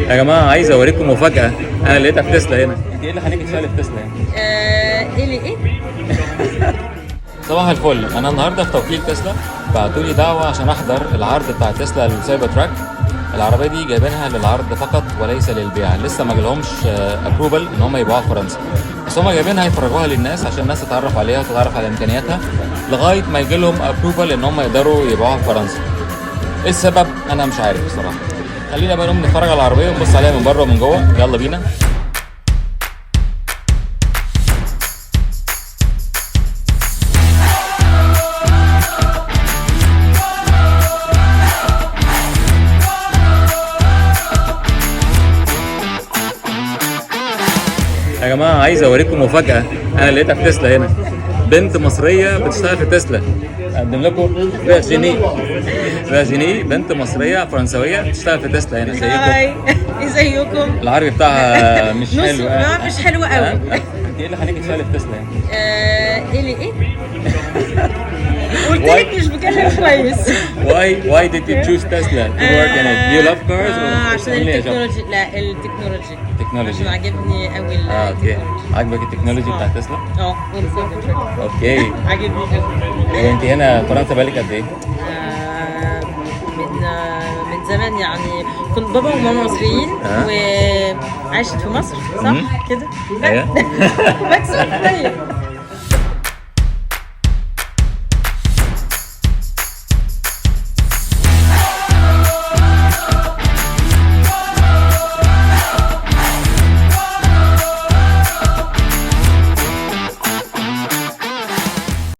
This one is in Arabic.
يا جماعه عايز اوريكم مفاجاه، انا لقيتها في تسلا هنا. انت ايه اللي خليك تشتغلي في تسلا هنا؟ ايه اللي ايه؟ صباح الفل، انا النهارده في توكيل تسلا بعتوا لي دعوه عشان احضر العرض بتاع تسلا السايبر تراك. العربيه دي جايبينها للعرض فقط وليس للبيع، لسه ما جالهمش ابروفل ان هم يبيعوها في فرنسا، بس هم جايبينها يفرجوها للناس عشان الناس تتعرف عليها وتتعرف على امكانياتها لغايه ما يجي لهم ابروفل ان هم يقدروا يبيعوها في فرنسا. ايه السبب؟ انا مش عارف بصراحه. خلينا بقى نقوم نتفرج على العربيه ونبص عليها من بره ومن جوه، يلا بينا. يا جماعه عايز اوريكم مفاجاه، انا لقيتها في تسلا هنا. بنت مصريه بتشتغل في تسلا. اقدم لكم فيرجيني، بنت مصريه فرنسويه بتشتغل في تسلا هنا. هاي ازيكم؟ ازيكم؟ العربي بتاعها مش نص حلو لا مش حلو قوي. انت ايه اللي خليك تشتغلي في تسلا هنا؟ ايه اللي ايه؟ قلت لك مش بكلم كويس. Why did you choose Tesla to work in it? Do you love cars or عشان only a job? التكنولوجي. لا التكنولوجي. التكنولوجي. عشان عجبني قوي اوكي. التكنولوجي. عاجبك التكنولوجي بتاع تسلا؟ اوكي. عجبني قوي. وانت هنا فرنسا بقالك قد ايه؟ من زمان يعني. كنت بابا وماما مصريين وعشت في مصر صح كده؟ ايوه. بكسب شوية.